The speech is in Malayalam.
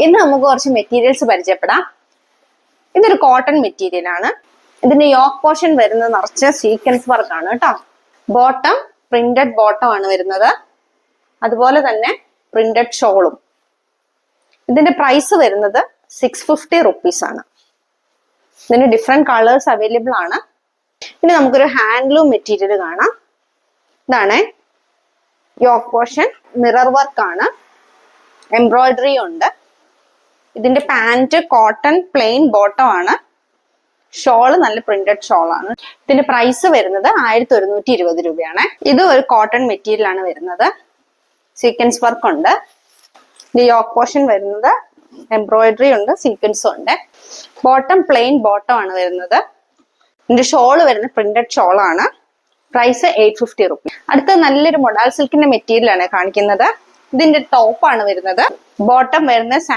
ഇന്ന് നമുക്ക് കുറച്ച് മെറ്റീരിയൽസ് പരിചയപ്പെടാം. ഇതൊരു കോട്ടൺ മെറ്റീരിയൽ ആണ്. ഇതിന്റെ യോക്ക് പോർഷൻ വരുന്നത് നിറച്ച് സീക്വൻസ് വർക്ക് ആണ് കേട്ടോ. ബോട്ടം പ്രിന്റഡ് ബോട്ടം ആണ് വരുന്നത്. അതുപോലെ തന്നെ പ്രിന്റഡ് ഷോളും. ഇതിന്റെ പ്രൈസ് വരുന്നത് 650 rupees ആണ്. ഇതിന് ഡിഫറെന്റ് കളേഴ്സ് അവൈലബിൾ ആണ്. ഇനി നമുക്കൊരു ഹാൻഡ്ലൂം മെറ്റീരിയൽ കാണാം. ഇതാണ് യോക്ക് പോർഷൻ, മിറർ വർക്ക് ആണ്, എംബ്രോയിഡറി ഉണ്ട്. ഇതിന്റെ പാന്റ് കോട്ടൺ പ്ലെയിൻ ബോട്ടം ആണ്. ഷോള് നല്ല പ്രിന്റഡ് ഷോൾ ആണ്. ഇതിന്റെ പ്രൈസ് വരുന്നത് 1120 രൂപയാണ്. ഇത് ഒരു കോട്ടൺ മെറ്റീരിയൽ ആണ് വരുന്നത്. സീക്വൻസ് വർക്ക് ഉണ്ട്. ഇത് യോക്ക് പോർഷൻ വരുന്നത് എംബ്രോയിഡറി ഉണ്ട്, സീക്വൻസും ഉണ്ട്. ബോട്ടം പ്ലെയിൻ ബോട്ടം ആണ് വരുന്നത്. ഇതിന്റെ ഷോള് വരുന്നത് പ്രിന്റഡ് ഷോൾ ആണ്. Price 850 rupees. അടുത്ത നല്ലൊരു മൊഡാൾ സിൽക്കിന്റെ മെറ്റീരിയൽ ആണ് കാണിക്കുന്നത്. ഇതിന്റെ ടോപ്പ് ആണ് വരുന്നത്. ബോട്ടം വരുന്നത്